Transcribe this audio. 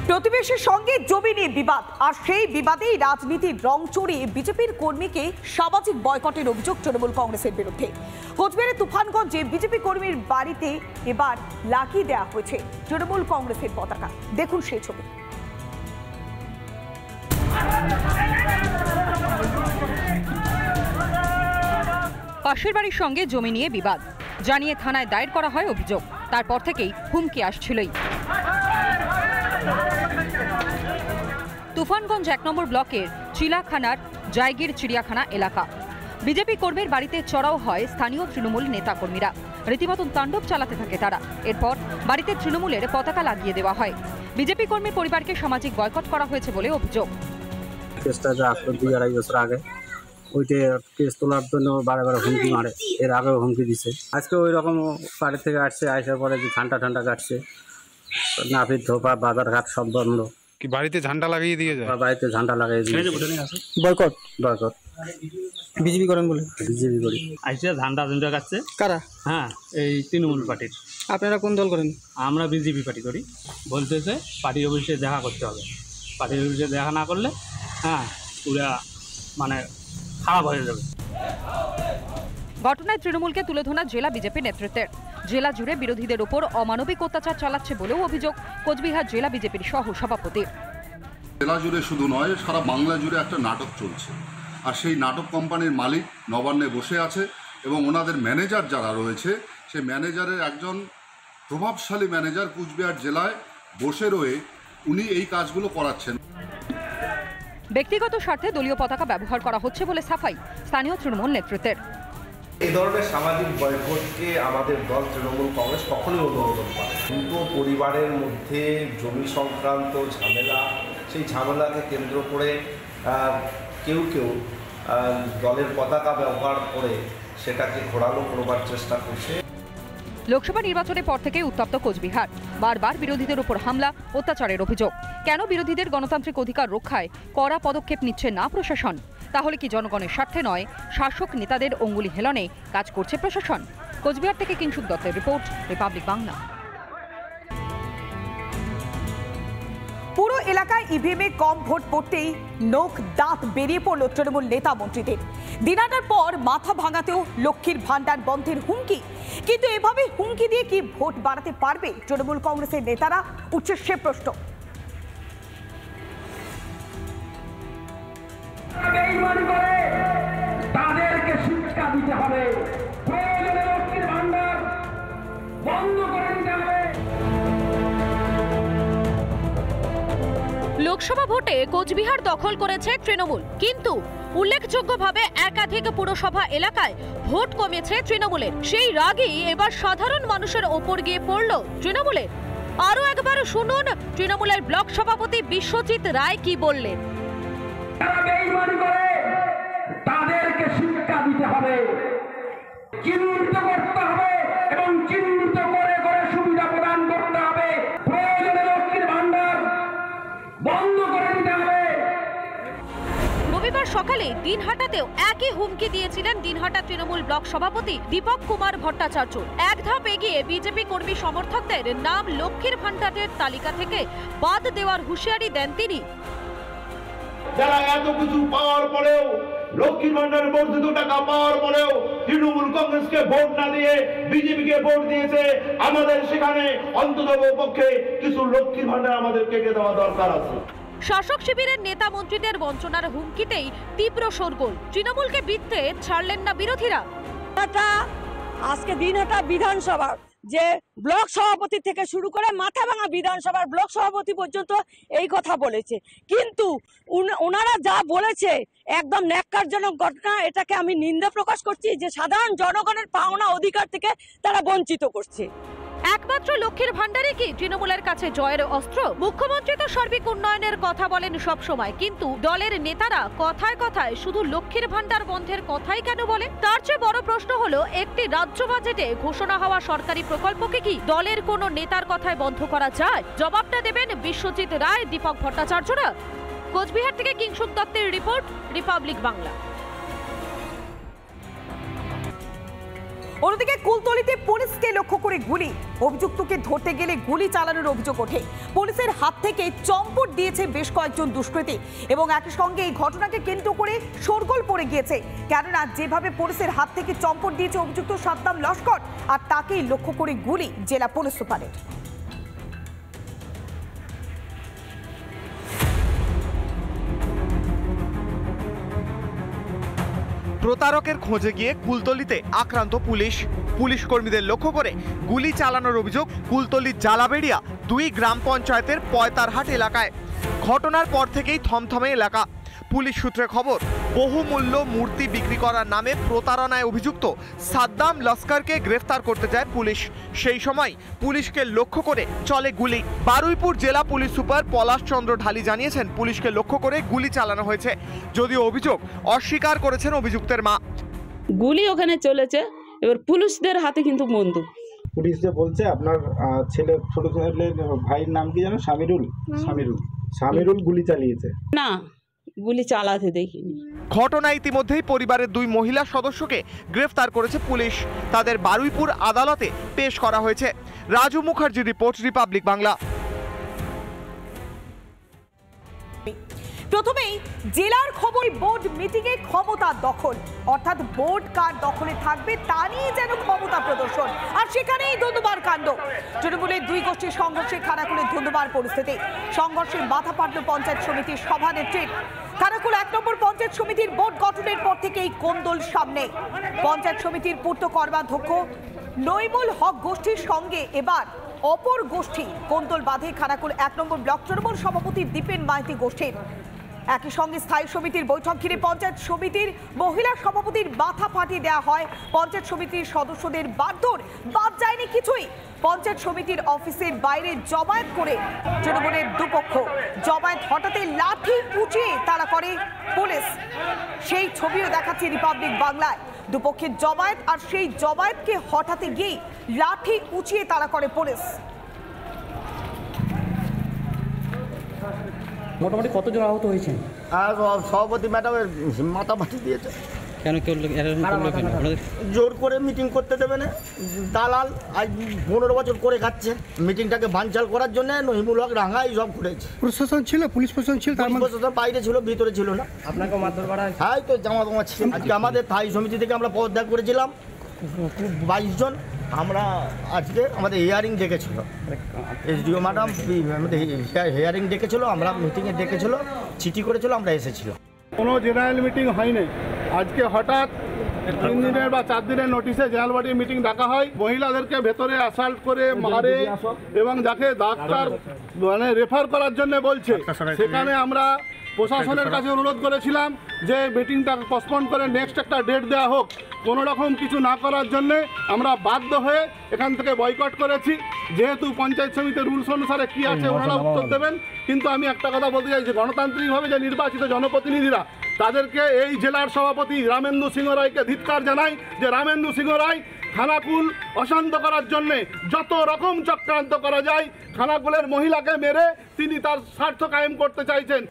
প্রতিবেশীর সঙ্গে জমি নিয়ে বিবাদ, আর সেই বিবাদেই রাজনীতির রং চড়িয়ে বিজেপির কর্মীকে সামাজিক বয়কটের অভিযোগ তৃণমূল কংগ্রেসের বিরুদ্ধে। কোচবিহারের তুফানগঞ্জে বিজেপি কর্মীর বাড়িতে এবার লাগিয়ে দেওয়া হয়েছে তৃণমূল কংগ্রেসের পতাকা। দেখুন সেই ছবি। পাশের বাড়ির সঙ্গে জমি নিয়ে বিবাদ জানিয়ে থানায় দায়ের করা হয় অভিযোগ। তারপর থেকেই হুমকি আসছিলই। তুফানগঞ্জ ১ নম্বর ব্লকের চিলাখানার জায়গির চিড়িয়াখানা এলাকা। বিজেপি কর্মীর বাড়িতে চড়াও হয় স্থানীয় তৃণমূল নেতাকর্মীরা। রীতিমতন তাণ্ডব চালাতে থাকে তারা। এরপর বাড়িতে তৃণমূলের পতাকা লাগিয়ে দেওয়া হয়। বিজেপি কর্মী পরিবারকে সামাজিক বয়কট করা হয়েছে বলে অভিযোগ। কেসটা যে আসলো ২-২.৫ বছর আগে, ওইটা কেস তোলার জন্য বারে বারে হুমকি মারে। এর আগেও হুমকি দিছে। আজকে ওই রকম বাড়ি থেকে আসছে, আসার পরে যে ঠান্ডা কাটছে, নাপিত ধোপা বাজারঘাট সব বন্ধ। কি বাড়িতে ঝান্ডা লাগিয়ে দিয়ে যায়? বাড়িতে ঝান্ডা লাগিয়ে দিয়ে বয়কট বিজেপি করেন বলে বিজেপি করি আইসা ঝান্ডা কাটছে। কারা? হ্যাঁ, এই তৃণমূল পার্টির। আপনারা কোন দল করেন? আমরা বিজেপি পার্টি করি। বলতেছে পার্টি অফিসে দেখা করতে হবে। পার্টি অফিসে দেখা না করলে পুরা মানে খারাপ হয়ে যাবে। ঘটনায় তৃণমূলকে তুলে ধরা জেলা বিজেপি নেতৃত্বের। জেলা জুড়ে বিরোধীদের উপর অমানবিক অত্যাচার চালাচ্ছে বলেও অভিযোগ কোচবিহার জেলা বিজেপির সহ সভাপতি। জেলা জুড়ে শুধু নয়, সারা বাংলা জুড়ে একটা নাটক চলছে। আর সেই নাটক কোম্পানির মালিক নবান্নে বসে আছে এবং ওনাদের ম্যানেজার যারা রয়েছে, সেই ম্যানেজারের একজন প্রভাবশালী ম্যানেজার কুচবিহার জেলায় বসে রয়ে উনি এই কাজগুলো করাচ্ছেন। ব্যক্তিগত স্বার্থে দলীয় পতাকা ব্যবহার করা হচ্ছে বলে সাফাই স্থানীয় তৃণমূল নেতৃত্বের। এই ধরনের সামাজিক বয়কটকে আমাদের দল তৃণমূল কংগ্রেস কখনোই অনুমোদন করে। দুটো পরিবারের মধ্যে জমি সংক্রান্ত ঝামেলা, সেই ঝামেলাকে কেন্দ্র করে কেউ দলের পতাকা ব্যবহার করে সেটাকে ঘোরালো করবার চেষ্টা করছে। লোকসভা নির্বাচনের পর থেকে উত্তপ্ত কোচবিহার। বারবার বিরোধীদের উপর হামলা, অত্যাচারের অভিযোগ। কেন বিরোধীদের গণতান্ত্রিক অধিকার রক্ষায় কড়া পদক্ষেপ নিচ্ছে না প্রশাসন? তাহলে কি জনগণের স্বার্থে নয়, শাসক নেতাদের অঙ্গুলি হেলনে কাজ করছে প্রশাসন? কোচবিহার থেকে কিংশুক দত্তের রিপোর্ট, রিপাবলিক বাংলা। পুরো এলাকায় ইভিএমে কম ভোট পড়তেই নখ দাঁত বেরিয়ে পড়ল তৃণমূল নেতা মন্ত্রীদের। দিনাটার পর মাথা ভাঙাতেও লক্ষ্মীর ভান্ডার বন্ধের হুমকি। কিন্তু এভাবে হুমকি দিয়ে কি ভোট বাড়াতে পারবে তৃণমূল কংগ্রেসের নেতারা? উঠছে সে প্রশ্ন। তাদেরকে শিক্ষা দিতে হবে, প্রয়োজনে লক্ষ্মীর ভান্ডার বন্ধ করে দিতে হবে। লোকসভা ভোটে কোচবিহার দখল করেছে তৃণমূল, কিন্তু উল্লেখযোগ্যভাবে একাধিক পুরসভা এলাকায় ভোট কমেছে তৃণমূলের। সেই রাগই এবার সাধারণ মানুষের ওপর গিয়ে পড়ল তৃণমূলের। আরো একবার শুনুন তৃণমূলের ব্লক সভাপতি বিশ্বজিৎ রায় কি বললেন। যারা বেঈমানি করে তাদেরকে শিক্ষা দিতে হবে, চিহ্নিত করতে হবে এবং চিহ্নিত করে সুবিধা প্রদান করতে হবে। প্রয়োজনে লক্ষ্মীর ভান্ডার বন্ধ করে দিতে হবে। রবিবার সকালে দিনহাটাতেও একই হুমকি দিয়েছিলেন দিনহাটা তৃণমূল ব্লক সভাপতি দীপক কুমার ভট্টাচার্য। এক ধাপ এগিয়ে বিজেপি কর্মী সমর্থকদের নাম লক্ষ্মীর ভান্ডারের তালিকা থেকে বাদ দেওয়ার হুঁশিয়ারি দেন তিনি। যারা এত কিছু পাওয়ার পরেও, লক্ষ্মীর ভান্ডারের বর্ধিত টাকা পাওয়ার পরেও তৃণমূল কংগ্রেসকে ভোট না দিয়ে বিজেপিকে ভোট দিয়েছে, আমাদের সেখানে অন্তত পক্ষে কিছু লক্ষ্মীর ভান্ডার আমাদেরকে দেওয়া দরকার আছে। শাসক শিবিরের নেতা মন্ত্রীদের বঞ্চনার হুমকিতেই তীব্র শোরগোল। তৃণমূলকে বিধতে ছাড়লেন না বিরোধীরা। আজকে দিনহাটা বিধানসভার যে ব্লক সভাপতি থেকে শুরু করে মাথাভাঙা বিধানসভার ব্লক সভাপতি পর্যন্ত এই কথা বলেছে, কিন্তু ওনারা যা বলেছে একদম ন্যাক্কারজনক ঘটনা। এটাকে আমি নিন্দা প্রকাশ করছি যে সাধারণ জনগণের পাওনা অধিকার থেকে তারা বঞ্চিত করছে। একমাত্র লক্ষ্মীর ভান্ডারে কি তৃণমূলের কাছে জয়ের অস্ত্র? মুখ্যমন্ত্রী তো সার্বিক উন্নয়নের কথা বলেন সব সময়, কিন্তু দলের নেতারা কথায় কথায় শুধু লক্ষ্মীর ভান্ডার বন্ধের কথাই কেন বলে? তার চেয়ে বড় প্রশ্ন হলো, একটি রাজ্য বাজেটে ঘোষণা হওয়া সরকারি প্রকল্পকে কি দলের কোনো নেতার কথায় বন্ধ করা যায়? জবাবটা দেবেন বিশ্বজিৎ রায়, দীপক ভট্টাচার্যরা। কোচবিহার থেকে কিংশুক দত্তের রিপোর্ট, রিপাবলিক বাংলা। অন্যদিকে কুলতলিতে পুলিশকে লক্ষ্য করে গুলি, অভিযুক্তকে ধরতে গেলে গুলি চালানোর অভিযোগ ওঠে। পুলিশের হাত থেকে চম্পট দিয়েছে বেশ কয়েকজন দুষ্কৃতী এবং একই সঙ্গে এই ঘটনাকে কেন্দ্র করে শোরগোল পড়ে গিয়েছে, কেননা যেভাবে পুলিশের হাত থেকে চম্পট দিয়েছে অভিযুক্ত সাদ্দাম লস্কর, আর তাকেই লক্ষ্য করে গুলি জেলা পুলিশ সুপারের। প্রতারকের খোঁজে গিয়ে কুলতলিতে আক্রান্ত পুলিশ কর্মীদের লক্ষ্য করে গুলি চালানোর অভিযোগ কুলতলির জালাবেড়িয়া 2 গ্রাম পঞ্চায়েতের পয়তারহাট এলাকায়। ঘটনার পর থেকেই থমথমে এলাকা। পুলিশ সূত্রে খবর, বহুমূল্য মূর্তি বিক্রি করার নামে প্রতারণায় অভিযুক্ত সাদ্দাম লস্করকে গ্রেফতার করতে যায় পুলিশ। সেই সময় পুলিশকে লক্ষ্য করে চলে গুলি। বারুইপুর জেলা পুলিশ সুপার পলাশ চন্দ্র ঢালি জানিয়েছেন, পুলিশকে লক্ষ্য করে গুলি চালানো হয়েছে, যদিও অভিযোগ অস্বীকার করেছেন অভিযুক্তের মা। গুলি ওখানে চলেছে, এবার পুলিশদের হাতে কিন্তু বন্দুক। পুলিশ যে বলছে আপনার ছেলে, ছোট ছেলের ভাইয়ের নাম কি জানো? সামিরুল গুলি চালিয়েছে। না, গুলি চালাতে দেখিনি। ঘটনা ইতিমধ্যেই পরিবারের 2 মহিলা সদস্যকে গ্রেফতার করেছে পুলিশ। তাদের বারুইপুর আদালতে পেশ করা হয়েছে। Raju Mukherjee report, Republic Bangla. প্রথমেই জেলার খবর, বোর্ড মিটিংয়ে ক্ষমতা দখল, অর্থাৎ বোর্ড কার দখলে থাকবে তা নিয়ে যেন ক্ষমতা প্রদর্শন, আর সেখানেই ধুন্ধুমার কাণ্ড। তৃণমূলের 2 গোষ্ঠীর সংঘর্ষে খানাকুলে ধুন্ধুমার পরিস্থিতি। সংঘর্ষে মাথা ফাটল পঞ্চায়েত সমিতির সভানেত্রীর। খানাকুল 1 নম্বর পঞ্চায়েত সমিতির বোর্ড গঠনের পর থেকেই কোন্দল সামনে। পঞ্চায়েত সমিতির পূর্ত কর্মাধ্যক্ষ নইমুল হক গোষ্ঠীর সঙ্গে এবার অপর গোষ্ঠী কোন্দল বাঁধে খানাকুল 1 নম্বর ব্লক তৃণমূল সভাপতি দীপেন মাইতি গোষ্ঠীর। একই সঙ্গে স্থায়ী সমিতির বৈঠক ঘিরে পঞ্চায়েত সমিতির মহিলা সভাপতির মাথা ফাটিয়ে দেওয়া হয়। পঞ্চায়েত সমিতির সদস্যদের বাদ যায়নি কিছুই। পঞ্চায়েত সমিতির অফিসের বাইরে জমায়েত করে তৃণমূলের দুপক্ষ। জমায়েত হঠাৎই লাঠি উঁচিয়ে তাড়া করে পুলিশ, সেই ছবিও দেখাচ্ছে রিপাবলিক বাংলায়। দুপক্ষের জমায়েত, আর সেই জমায়েতকে হঠাৎই গিয়ে লাঠি উঁচিয়ে তাড়া করে পুলিশ। মোটামুটি কতজন আহত হয়েছেন? আর সভাপতি ম্যাডামের মাথা ফাটিয়ে দিয়েছে। কেন জোর করে মিটিং করতে দেবে না, দালাল আজ 15 বছর করে খাচ্ছে। মিটিংটাকে বানচাল করার জন্য নহিমুল হক রাঙা এই সব করেছে। প্রশাসন ছিল, পুলিশ প্রশাসন ছিল, প্রশাসন বাইরে ছিল, ভিতরে ছিল না। আপনাকে মারধর করা হয়েছে? হ্যাঁ, তো জামা ছিল। আজকে আমাদের স্থায়ী সমিতি থেকে আমরা পদত্যাগ করেছিলাম 22 জন। আমরা আজকে আমাদের হিয়ারিং ডেকেছিল, এসডিও ম্যাডাম আমাদের হিয়ারিং ডেকেছিল, আমরা মিটিংয়ে ডেকেছিল, চিঠি করেছিল, আমরা এসেছিল। কোনো জেনারেল মিটিং হয়নি। আজকে হঠাৎ 3 দিনের বা 4 দিনের নোটিশে জেনারেল বডি মিটিং ডাকা হয়। মহিলাদেরকে ভেতরে অ্যাসাল্ট করে মারে এবং যাকে ডাক্তার রেফার করার জন্য বলছে, সেখানে আমরা প্রশাসনের কাছে অনুরোধ করেছিলাম যে মিটিংটা পোস্টপোন করে নেক্সট একটা ডেট দেওয়া হোক। কোনো রকম কিছু না করার জন্য আমরা বাধ্য হয়ে এখান থেকে বয়কট করেছি। যেহেতু পঞ্চায়েত সমিতির রুলস অনুসারে কি আছে ওনারা উত্তর দেবেন, কিন্তু আমি একটা কথা বলতে চাই যে গণতান্ত্রিকভাবে যে নির্বাচিত জনপ্রতিনিধিরা, তাদেরকে এই জেলার সভাপতি রামেন্দু সিংহ রায়কে ধিক্কার জানাই যে রামেন্দু সিংহ রায় খানাকুল অশান্ত করার জন্য যত রকম চক্রান্ত করা যায়, খানাকুলের মহিলাকে মেরে তিনি তার স্বার্থ কায়েম করতে চাইছেন।